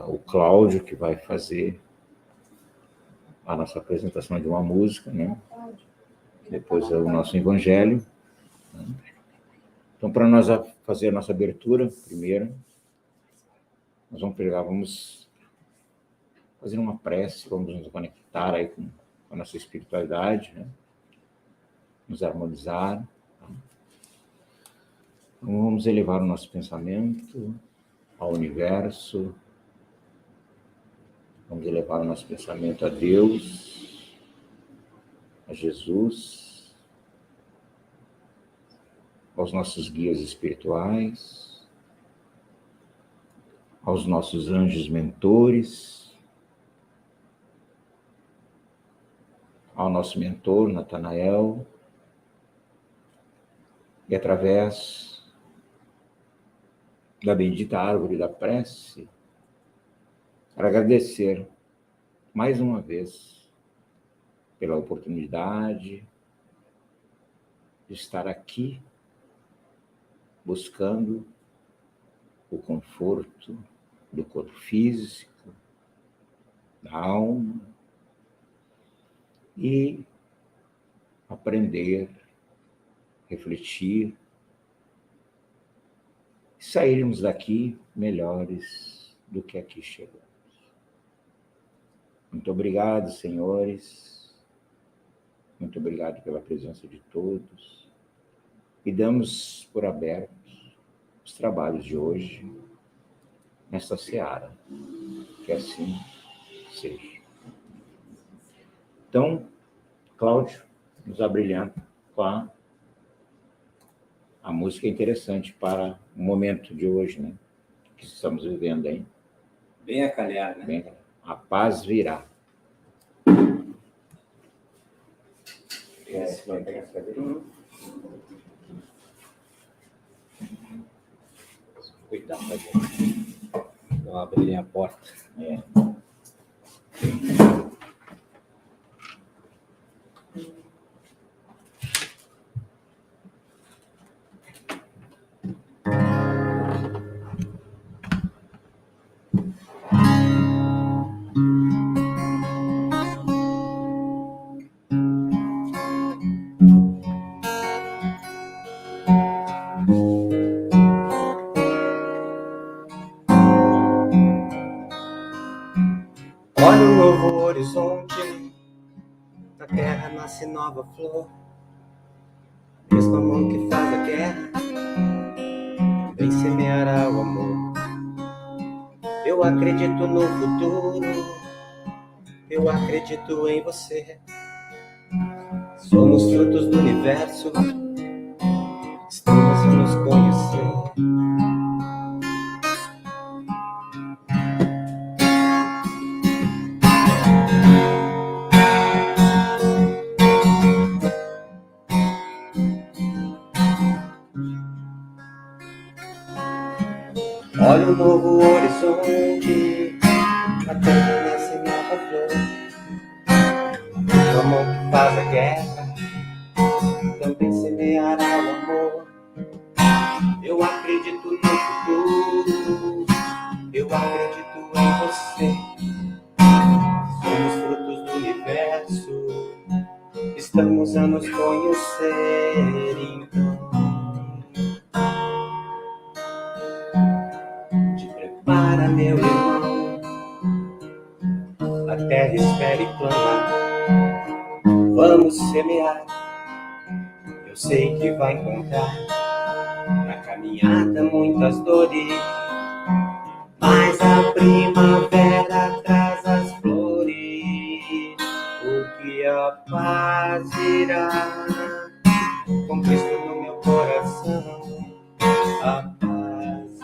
o Cláudio, que vai fazer a nossa apresentação de uma música, né? Depois é o nosso evangelho. Né? Então, para nós fazer a nossa abertura, primeiro, nós vamos fazer uma prece, vamos nos conectar aí com a nossa espiritualidade, né? Nos harmonizar. Tá? Então, vamos elevar o nosso pensamento ao universo, vamos elevar o nosso pensamento a Deus, a Jesus, aos nossos guias espirituais, aos nossos anjos mentores, ao nosso mentor, Natanael, e através da bendita árvore da prece, para agradecer mais uma vez pela oportunidade de estar aqui buscando o conforto do corpo físico, da alma, e aprender, refletir, e sairmos daqui melhores do que aqui chegamos. Muito obrigado, senhores. Muito obrigado pela presença de todos. E damos por abertos os trabalhos de hoje nesta seara. Que assim seja. Então, Cláudio, nos abrilhanta com a música interessante para o momento de hoje, né? Que estamos vivendo aí. Bem a calhar, né? Bem, a paz virá. Vai pegar essa cadeira? Cuidado, Não abrirem a porta. É. Olha um novo horizonte, na terra nasce nova flor. A mesma mão que faz a guerra, vem semeará o amor. Eu acredito no futuro, eu acredito em você. Somos frutos do universo, estamos a nos conhecer. Olha um novo horizonte, na terra nasce nova flor. A mesma mão que faz a guerra, também semeará o amor. Eu acredito no futuro, eu acredito em você. Somos frutos do universo, estamos a nos conhecer. Então, te prepara, meu irmão, a terra espera e clama. Vamos semear, eu sei que vai encontrar na caminhada muitas dores, mas a primavera traz as flores, porque a paz virá com Cristo no meu coração. A paz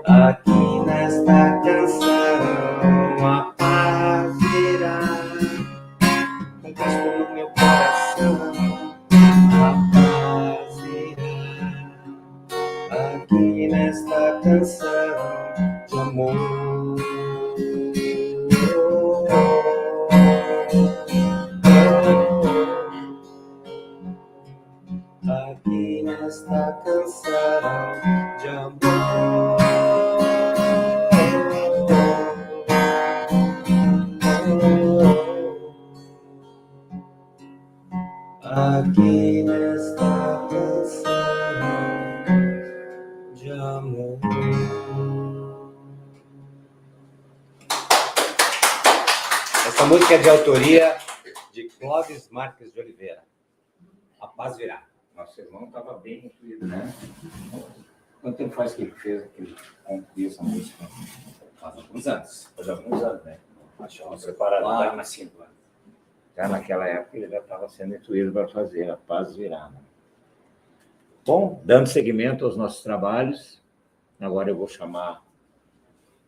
virá aqui nesta canção. A paz virá com Cristo no meu coração. A paz virá aqui nesta canção de amor. Aqui nesta canção de amor. aqui nesta canção de amor. Essa música é de autoria de Clóvis Marques de Oliveira. A paz virá. Nosso irmão estava bem incluído, né? Quanto tempo faz que ele fez, que ele compôs essa música? Faz alguns anos. Faz alguns anos, né? Acho Vamos que preparar. lá na 5 anos. Já naquela época ele já estava sendo intuído para fazer a paz virá. Né? Bom, dando seguimento aos nossos trabalhos, agora eu vou chamar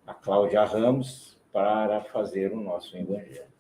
a Cláudia Ramos para fazer o nosso evangelho.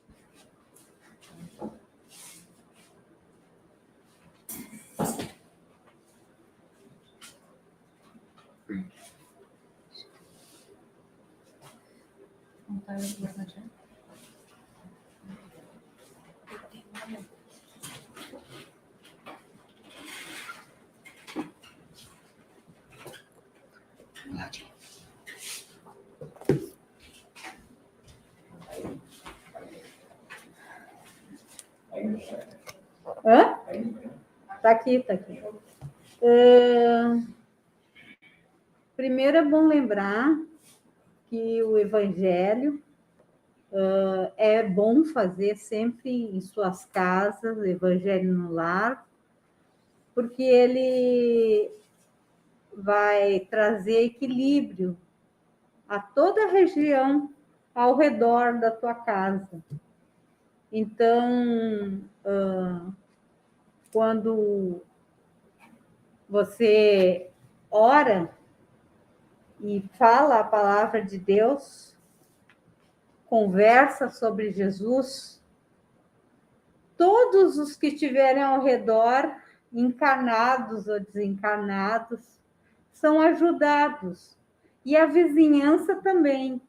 Hã? Tá aqui. Primeiro é bom lembrar que o Evangelho é bom fazer sempre em suas casas, o Evangelho no lar, porque ele vai trazer equilíbrio a toda a região ao redor da tua casa. Então, quando você ora e fala a palavra de Deus, conversa sobre Jesus, todos os que estiverem ao redor, encarnados ou desencarnados, são ajudados. E a vizinhança também.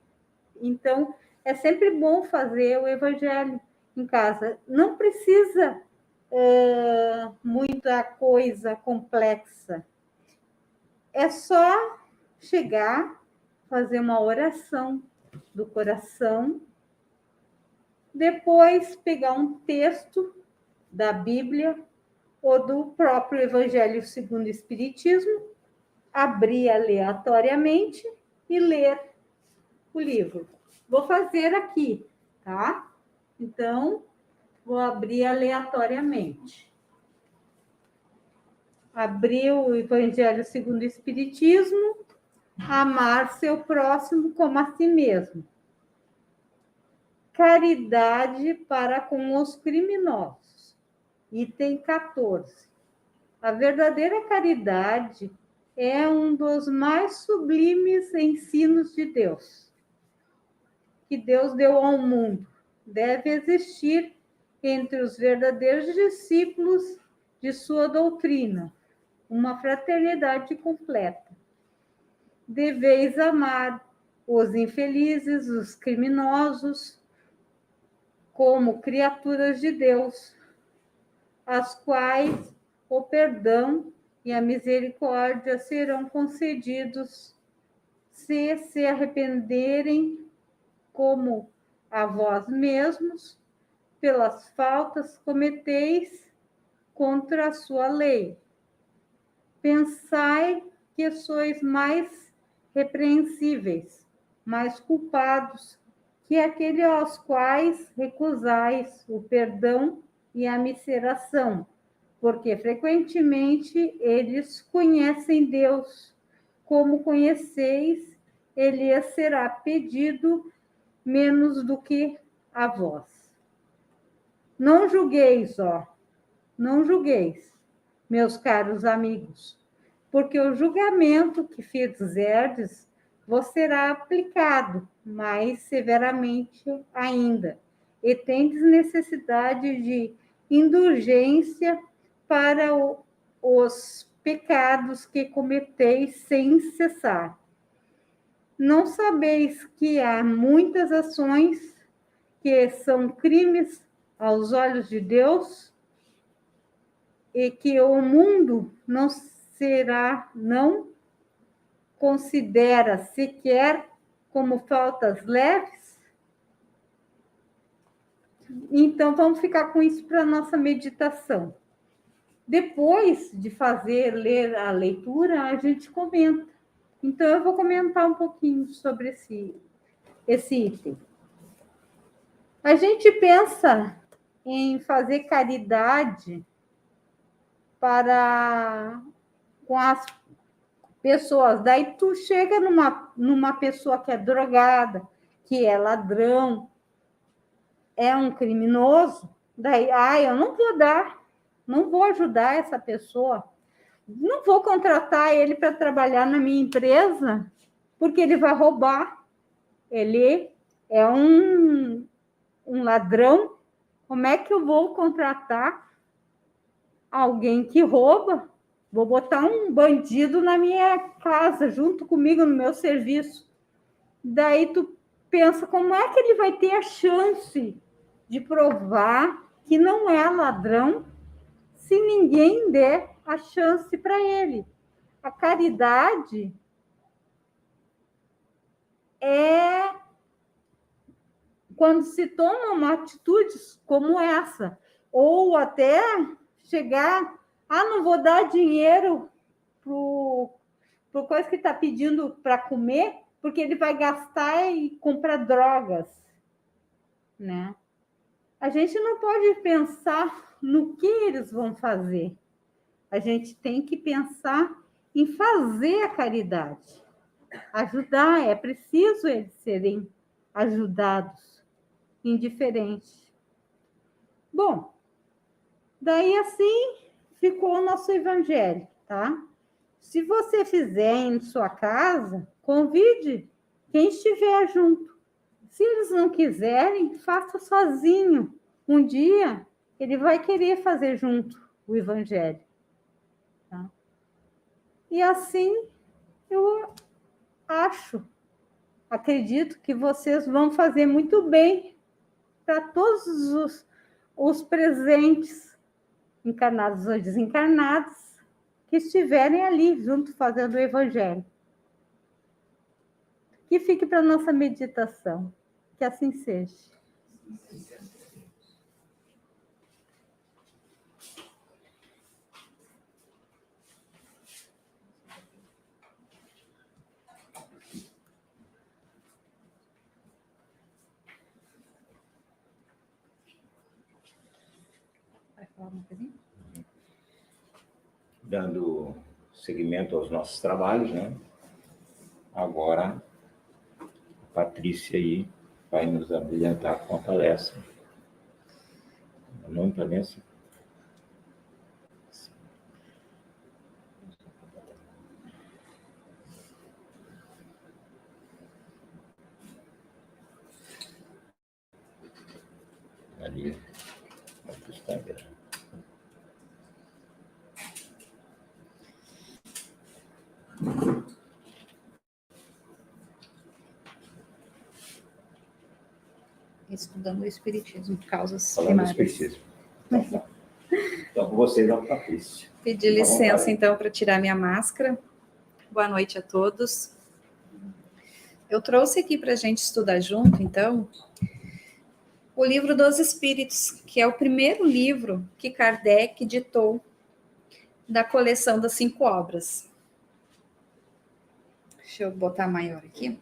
Então, é sempre bom fazer o evangelho em casa. Não precisa muita coisa complexa. É só chegar, fazer uma oração do coração, depois pegar um texto da Bíblia ou do próprio Evangelho segundo o Espiritismo, abrir aleatoriamente e ler o livro. Vou fazer aqui, tá? Então, vou abrir aleatoriamente. Abrir o Evangelho segundo o Espiritismo, amar seu próximo como a si mesmo. Caridade para com os criminosos. Item 14. A verdadeira caridade é um dos mais sublimes ensinos de Deus, que Deus deu ao mundo. Deve existir entre os verdadeiros discípulos de sua doutrina uma fraternidade completa. Deveis amar os infelizes, os criminosos, como criaturas de Deus, às quais o perdão e a misericórdia serão concedidos se arrependerem, como a vós mesmos, pelas faltas que cometeis contra a sua lei. Pensai que sois mais repreensíveis, mais culpados que aqueles aos quais recusais o perdão e a miseração, porque frequentemente eles conhecem Deus, como conheceis, ele será pedido menos do que a vós. Não julgueis, não julgueis, meus caros amigos, porque o julgamento que fizerdes vos será aplicado mais severamente ainda, e tendes necessidade de indulgência para os pecados que cometeis sem cessar. Não sabeis que há muitas ações que são crimes aos olhos de Deus e que o mundo não considera sequer como faltas leves? Então, vamos ficar com isso para a nossa meditação. Depois de ler a leitura, a gente comenta. Então, eu vou comentar um pouquinho sobre esse item. A gente pensa em fazer caridade com as pessoas. Daí tu chega numa pessoa que é drogada, que é ladrão, é um criminoso, daí, eu não vou ajudar essa pessoa, não vou contratar ele para trabalhar na minha empresa, porque ele vai roubar. Ele é um ladrão. Como é que eu vou contratar alguém que rouba? Vou botar um bandido na minha casa, junto comigo, no meu serviço. Daí tu pensa, como é que ele vai ter a chance de provar que não é ladrão se ninguém der a chance para ele? A caridade é quando se toma uma atitude como essa, ou até chegar, não vou dar dinheiro por coisa que está pedindo para comer, porque ele vai gastar e comprar drogas, né? A gente não pode pensar no que eles vão fazer. A gente tem que pensar em fazer a caridade, ajudar. É preciso eles serem ajudados, indiferente. Bom, daí assim ficou o nosso evangelho, tá? Se você fizer em sua casa, convide quem estiver junto. Se eles não quiserem, faça sozinho. Um dia ele vai querer fazer junto o evangelho, tá? E assim eu acredito que vocês vão fazer muito bem para todos os presentes, encarnados ou desencarnados, que estiverem ali junto fazendo o evangelho. Que fique para a nossa meditação. Que assim seja. Vai falar uma coisinha? Dando seguimento aos nossos trabalhos, né? Agora, a Patrícia aí vai nos abrilhantar com a palestra. O nome da palestra? Ali, no Instagram. Estudando o Espiritismo, causas Falando do primárias. Espiritismo. Então, com vocês, a Patrícia. Pedir licença, então, para tirar minha máscara. Boa noite a todos. Eu trouxe aqui para a gente estudar junto, então, o Livro dos Espíritos, que é o primeiro livro que Kardec ditou da coleção das 5 obras. Deixa eu botar maior aqui.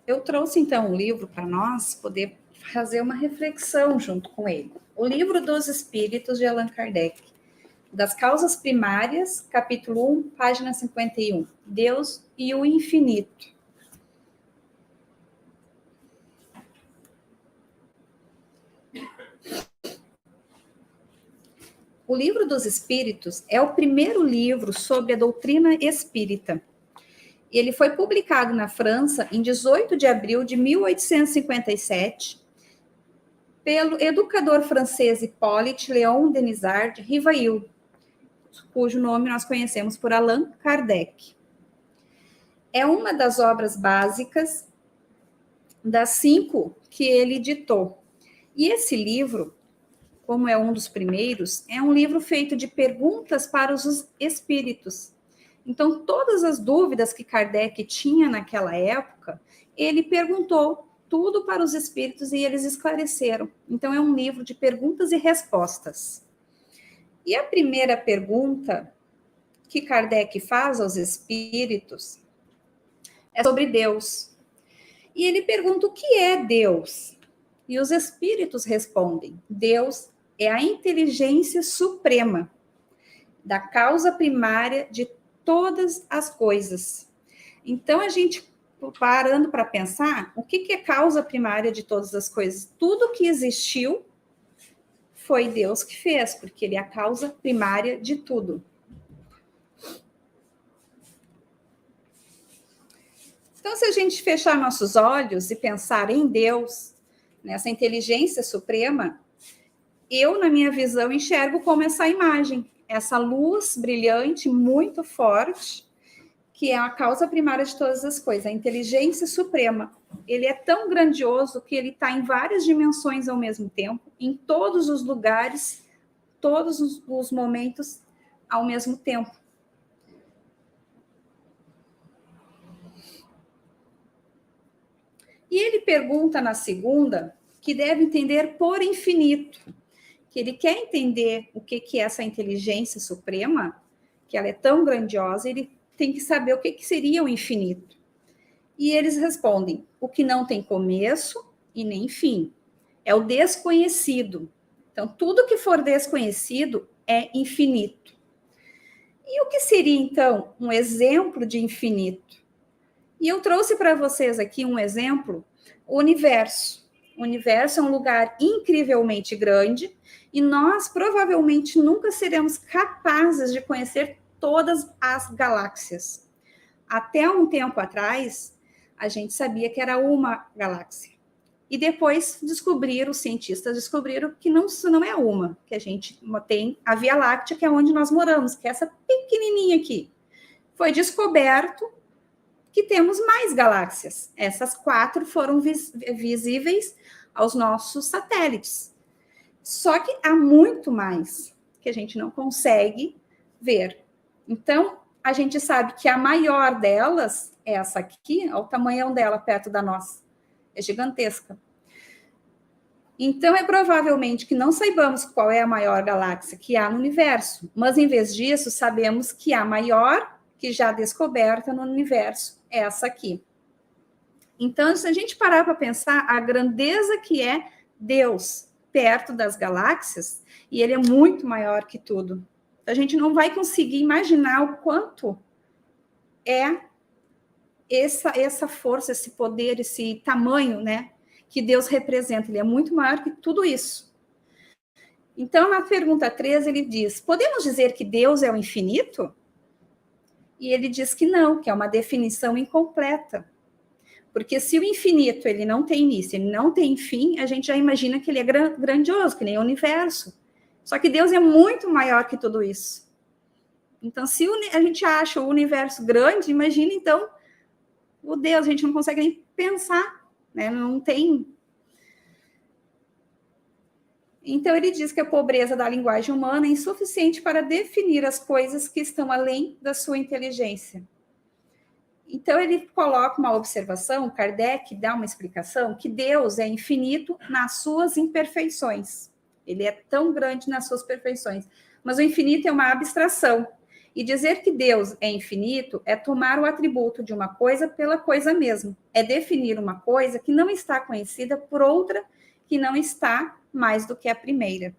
Eu trouxe, então, um livro para nós poder fazer uma reflexão junto com ele. O Livro dos Espíritos, de Allan Kardec. Das Causas Primárias, capítulo 1, página 51. Deus e o Infinito. O Livro dos Espíritos é o primeiro livro sobre a doutrina espírita. Ele foi publicado na França em 18 de abril de 1857 pelo educador francês Hippolyte Léon Denisard Rivail, cujo nome nós conhecemos por Allan Kardec. É uma das obras básicas das 5 que ele ditou. E esse livro, como é um dos primeiros, é um livro feito de perguntas para os espíritos. Então, todas as dúvidas que Kardec tinha naquela época, ele perguntou tudo para os espíritos e eles esclareceram. Então, é um livro de perguntas e respostas. E a primeira pergunta que Kardec faz aos espíritos é sobre Deus. E ele pergunta o que é Deus? E os espíritos respondem: Deus é a inteligência suprema da causa primária de todas as coisas. Então, a gente parando para pensar, o que é causa primária de todas as coisas? Tudo que existiu foi Deus que fez, porque ele é a causa primária de tudo. Então, se a gente fechar nossos olhos e pensar em Deus, nessa inteligência suprema, eu, na minha visão, enxergo como essa imagem, essa luz brilhante, muito forte, que é a causa primária de todas as coisas, a inteligência suprema. Ele é tão grandioso que ele está em várias dimensões ao mesmo tempo, em todos os lugares, todos os momentos ao mesmo tempo. E ele pergunta na segunda que deve entender por infinito, que ele quer entender o que é essa inteligência suprema, que ela é tão grandiosa, ele tem que saber o que seria o infinito. E eles respondem: o que não tem começo e nem fim. É o desconhecido. Então, tudo que for desconhecido é infinito. E o que seria, então, um exemplo de infinito? E eu trouxe para vocês aqui um exemplo, o universo. O universo é um lugar incrivelmente grande e nós provavelmente nunca seremos capazes de conhecer todas as galáxias. Até um tempo atrás, a gente sabia que era uma galáxia. E depois os cientistas descobriram que isso não é uma, que a gente tem a Via Láctea, que é onde nós moramos, que é essa pequenininha aqui. Foi descoberto que temos mais galáxias. Essas 4 foram visíveis aos nossos satélites. Só que há muito mais que a gente não consegue ver. Então, a gente sabe que a maior delas é essa aqui, olha o tamanho dela perto da nossa. É gigantesca. Então, é provavelmente que não saibamos qual é a maior galáxia que há no universo, mas, em vez disso, sabemos que a maior que já descoberta no universo é essa aqui. Então, se a gente parar para pensar a grandeza que é Deus perto das galáxias, e ele é muito maior que tudo, a gente não vai conseguir imaginar o quanto é essa força, esse poder, esse tamanho, né, que Deus representa. Ele é muito maior que tudo isso. Então, na pergunta 3, ele diz: podemos dizer que Deus é o infinito? E ele diz que não, que é uma definição incompleta. Porque se o infinito ele não tem início, ele não tem fim, a gente já imagina que ele é grandioso, que nem o universo. Só que Deus é muito maior que tudo isso. Então, se a gente acha o universo grande, imagina, então, o Deus, a gente não consegue nem pensar, né? Não tem. Então, ele diz que a pobreza da linguagem humana é insuficiente para definir as coisas que estão além da sua inteligência. Então, ele coloca uma observação, Kardec dá uma explicação, que Deus é infinito nas suas imperfeições. Ele é tão grande nas suas perfeições. Mas o infinito é uma abstração. E dizer que Deus é infinito é tomar o atributo de uma coisa pela coisa mesma. É definir uma coisa que não está conhecida por outra que não está mais do que a primeira.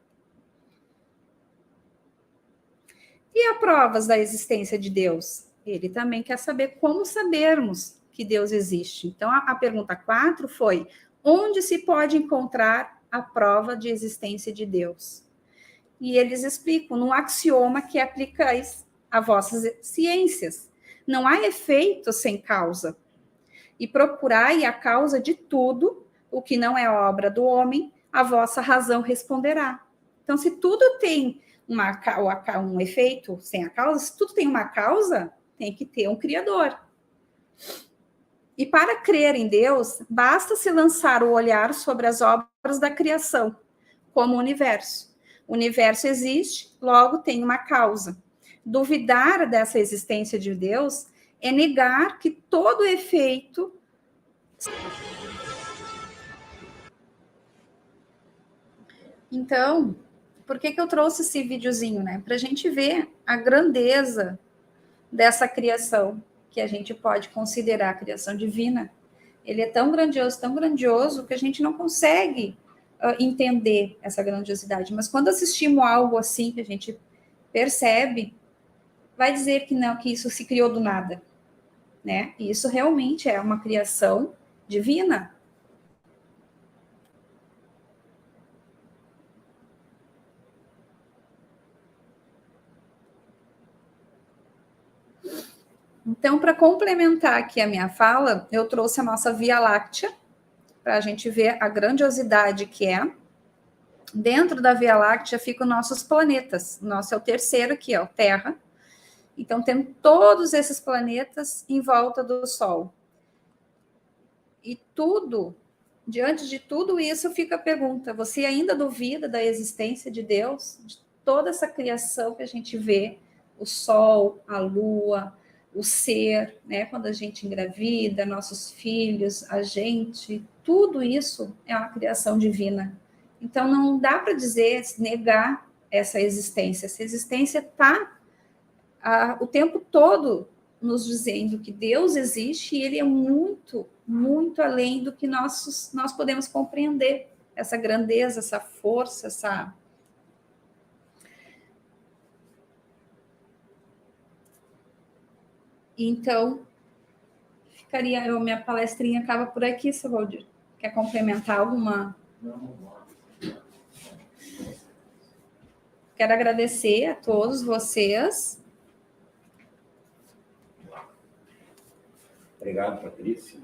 E há provas da existência de Deus? Ele também quer saber como sabermos que Deus existe. Então, a pergunta 4 foi: onde se pode encontrar a prova de existência de Deus? E eles explicam no axioma que aplicais a vossas ciências. Não há efeito sem causa. E procurai a causa de tudo, o que não é obra do homem, a vossa razão responderá. Então, se tudo tem um efeito sem a causa, se tudo tem uma causa, tem que ter um Criador. E para crer em Deus, basta se lançar o olhar sobre as obras da criação, como o universo. O universo existe, logo tem uma causa. duvidar dessa existência de Deus é negar que todo efeito... Então, por que eu trouxe esse videozinho, né? Para a gente ver a grandeza dessa criação, que a gente pode considerar a criação divina. Ele é tão grandioso, que a gente não consegue entender essa grandiosidade. Mas quando assistimos algo assim, que a gente percebe, vai dizer que não, que isso se criou do nada, né? E isso realmente é uma criação divina. Então, para complementar aqui a minha fala, eu trouxe a nossa Via Láctea, para a gente ver a grandiosidade que é. Dentro da Via Láctea ficam nossos planetas. O nosso é o terceiro aqui, ó, Terra. Então, tem todos esses planetas em volta do Sol. E tudo, diante de tudo isso, fica a pergunta: você ainda duvida da existência de Deus? De toda essa criação que a gente vê, o Sol, a Lua, o ser, né? Quando a gente engravida, nossos filhos, a gente, tudo isso é uma criação divina. Então, não dá para dizer, negar essa existência. Essa existência está o tempo todo nos dizendo que Deus existe e Ele é muito, muito além do que nós podemos compreender. Essa grandeza, essa força, essa... Então, ficaria... minha palestrinha acaba por aqui, seu Valdir. Quer complementar alguma? Quero agradecer a todos vocês. Obrigado, Patrícia.